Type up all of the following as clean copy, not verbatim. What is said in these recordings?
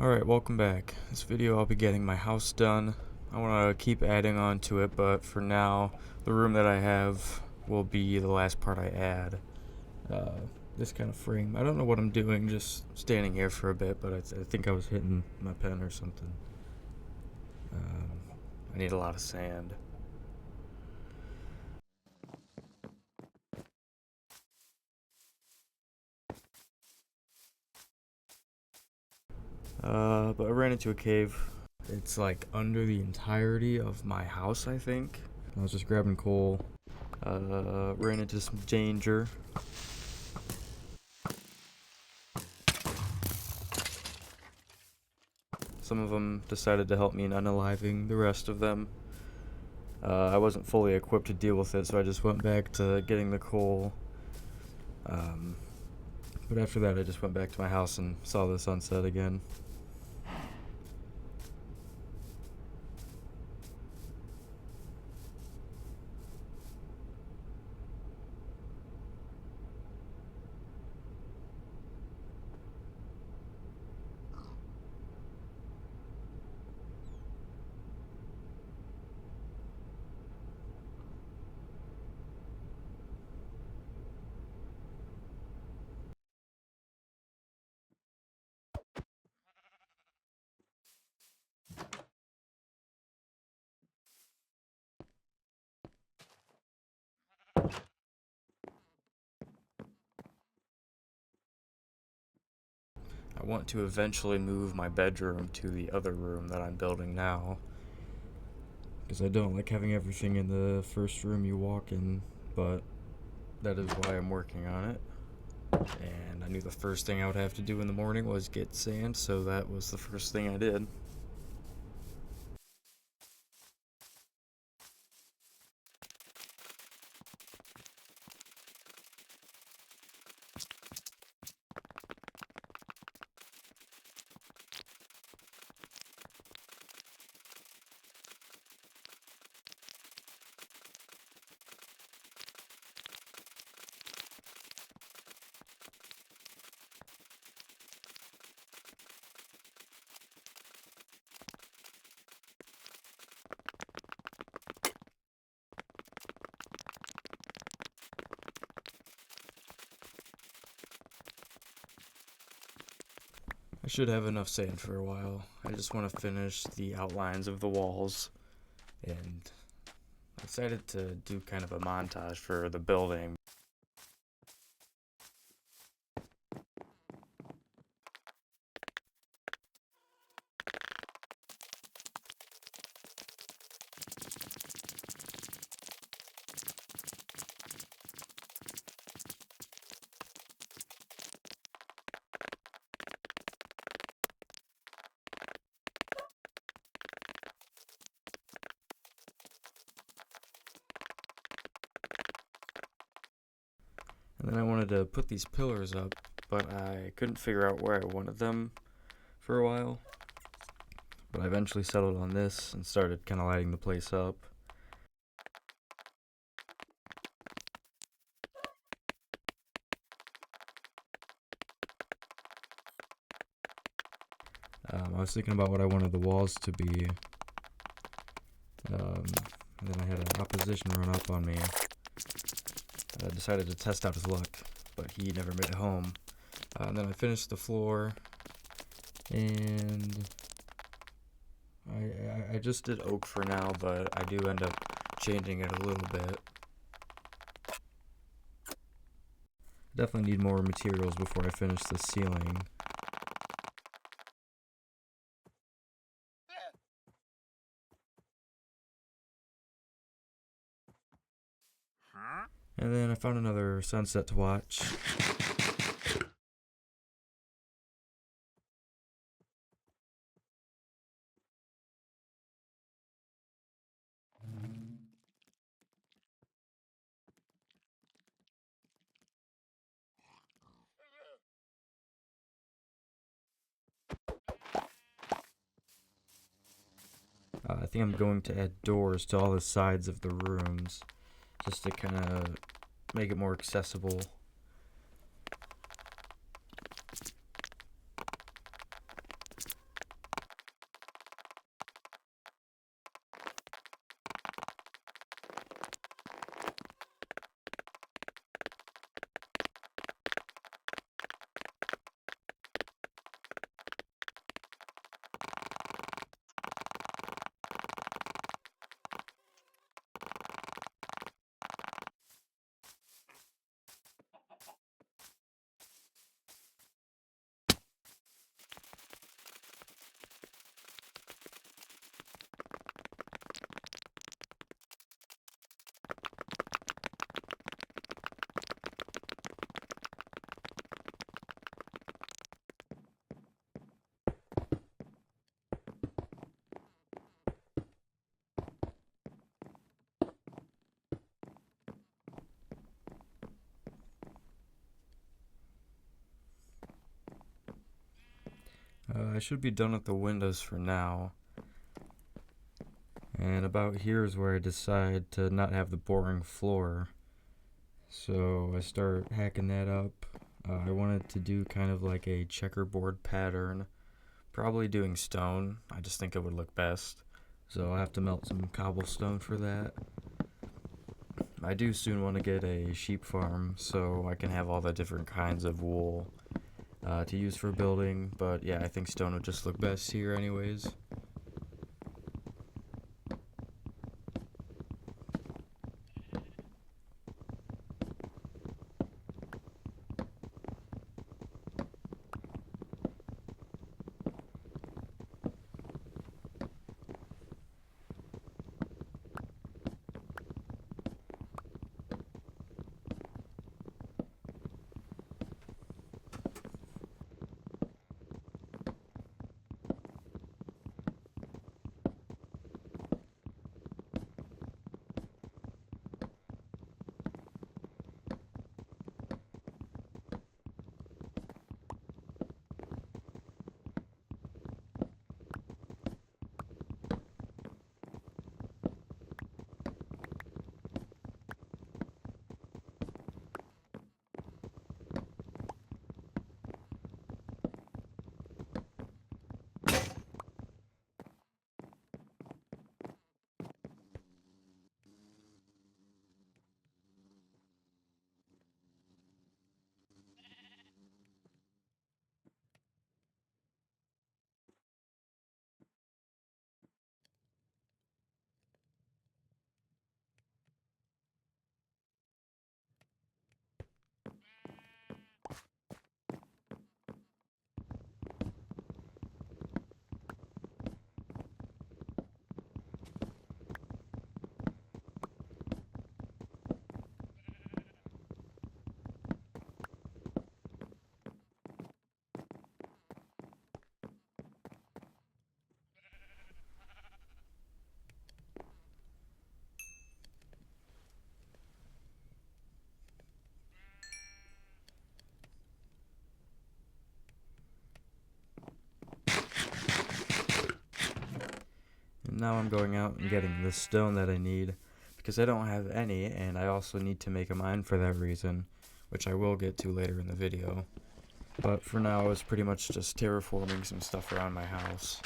Alright, welcome back. This video I'll be getting my house done. I want to keep adding on to it, but for now, the room that I have will be the last part I add. This kind of frame. I don't know what I'm doing, just standing here for a bit, but I think I was hitting my pen or something. I need a lot of sand. But I ran into a cave. It's like under the entirety of my house, I think. I was just grabbing coal. Ran into some danger. Some of them decided to help me in unaliving the rest of them. I wasn't fully equipped to deal with it, so I just went back to getting the coal. But after that, I just went back to my house and saw the sunset again. I want to eventually move my bedroom to the other room that I'm building now, because I don't like having everything in the first room you walk in, but that is why I'm working on it. And I knew the first thing I would have to do in the morning was get sand, so that was the first thing I did. I should have enough sand for a while. I just want to finish the outlines of the walls, and I decided to do kind of a montage for the building. And then I wanted to put these pillars up, but I couldn't figure out where I wanted them for a while. But I eventually settled on this and started kind of lighting the place up. I was thinking about what I wanted the walls to be. And then I had an opposition run up on me. I decided to test out his luck, but he never made it home. And then I finished the floor, and I just did oak for now, but I do end up changing it a little bit. Definitely need more materials before I finish the ceiling. And then I found another sunset to watch. I think I'm going to add doors to all the sides of the rooms, just to kind of make it more accessible. I should be done with the windows for now. And about here is where I decide to not have the boring floor. So I start hacking that up. I wanted to do kind of like a checkerboard pattern. Probably doing stone. I just think it would look best. So I'll have to melt some cobblestone for that. I do soon want to get a sheep farm so I can have all the different kinds of wool to use for building. But yeah, I think stone would just look best here anyways. And now I'm going out and getting the stone that I need, because I don't have any, and I also need to make a mine for that reason, which I will get to later in the video. But for now, it's pretty much just terraforming some stuff around my house.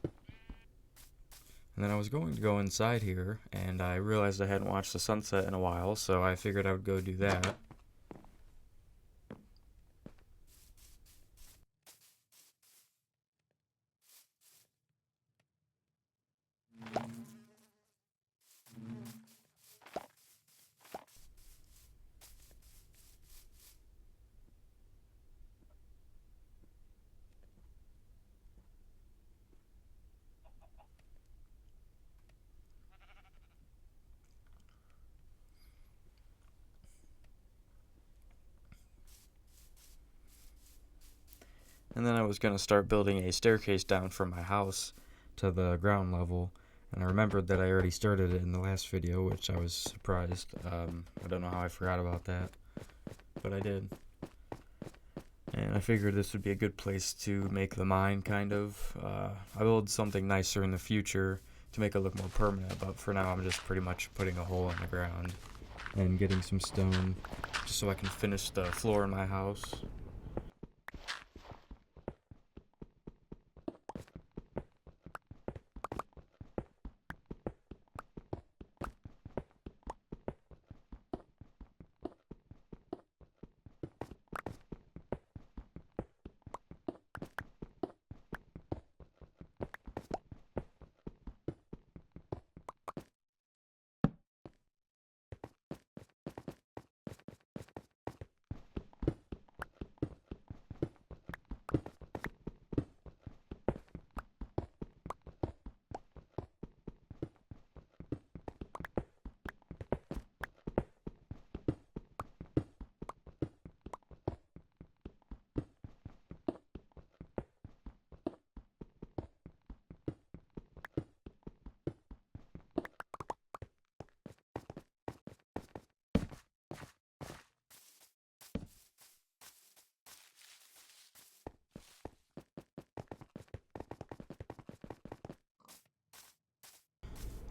And then I was going to go inside here, and I realized I hadn't watched the sunset in a while, so I figured I would go do that. And then I was going to start building a staircase down from my house to the ground level. And I remembered that I already started it in the last video, which I was surprised. I don't know how I forgot about that, but I did. And I figured this would be a good place to make the mine, kind of. I build something nicer in the future to make it look more permanent, but for now I'm just pretty much putting a hole in the ground and getting some stone just so I can finish the floor in my house.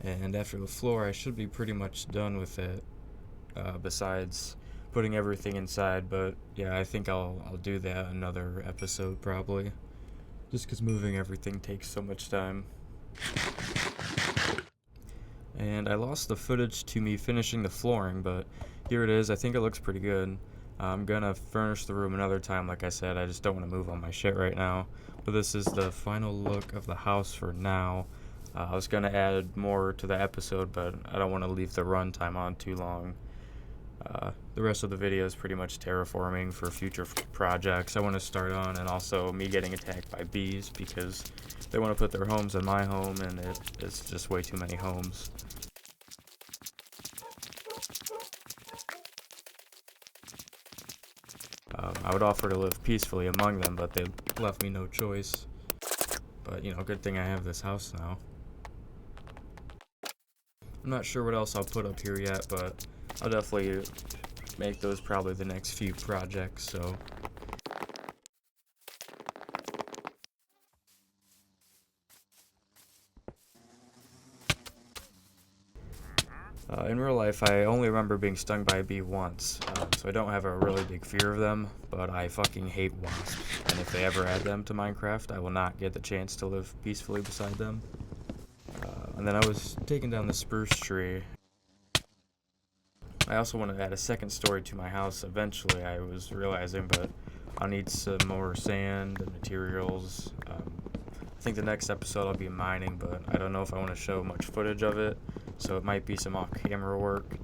And after the floor, I should be pretty much done with it, besides putting everything inside. But yeah, I think I'll do that another episode probably, just because moving everything takes so much time. And I lost the footage to me finishing the flooring, but here it is. I think it looks pretty good. I'm gonna furnish the room another time, like I said. I just don't want to move all my shit right now. But this is the final look of the house for now. I was gonna add more to the episode, but I don't want to leave the runtime on too long. The rest of the video is pretty much terraforming for future projects I want to start on, and also me getting attacked by bees because they want to put their homes in my home, and it's just way too many homes. I would offer to live peacefully among them, but they left me no choice. But, you know, good thing I have this house now. I'm not sure what else I'll put up here yet, but I'll definitely make those probably the next few projects, so. In real life, I only remember being stung by a bee once, so I don't have a really big fear of them, but I fucking hate wasps, and if they ever add them to Minecraft, I will not get the chance to live peacefully beside them. And then I was taking down the spruce tree. I also want to add a second story to my house eventually, I was realizing, but I'll need some more sand and materials. I think the next episode I'll be mining, but I don't know if I want to show much footage of it, so it might be some off-camera work.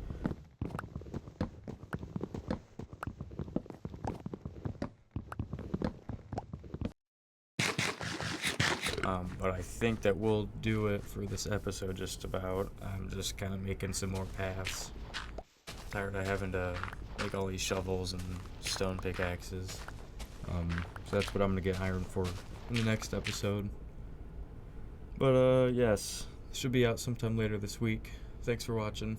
But I think that we'll do it for this episode just about. I'm just kind of making some more paths. Tired of having to make all these shovels and stone pickaxes. So that's what I'm going to get iron for in the next episode. But yes, should be out sometime later this week. Thanks for watching.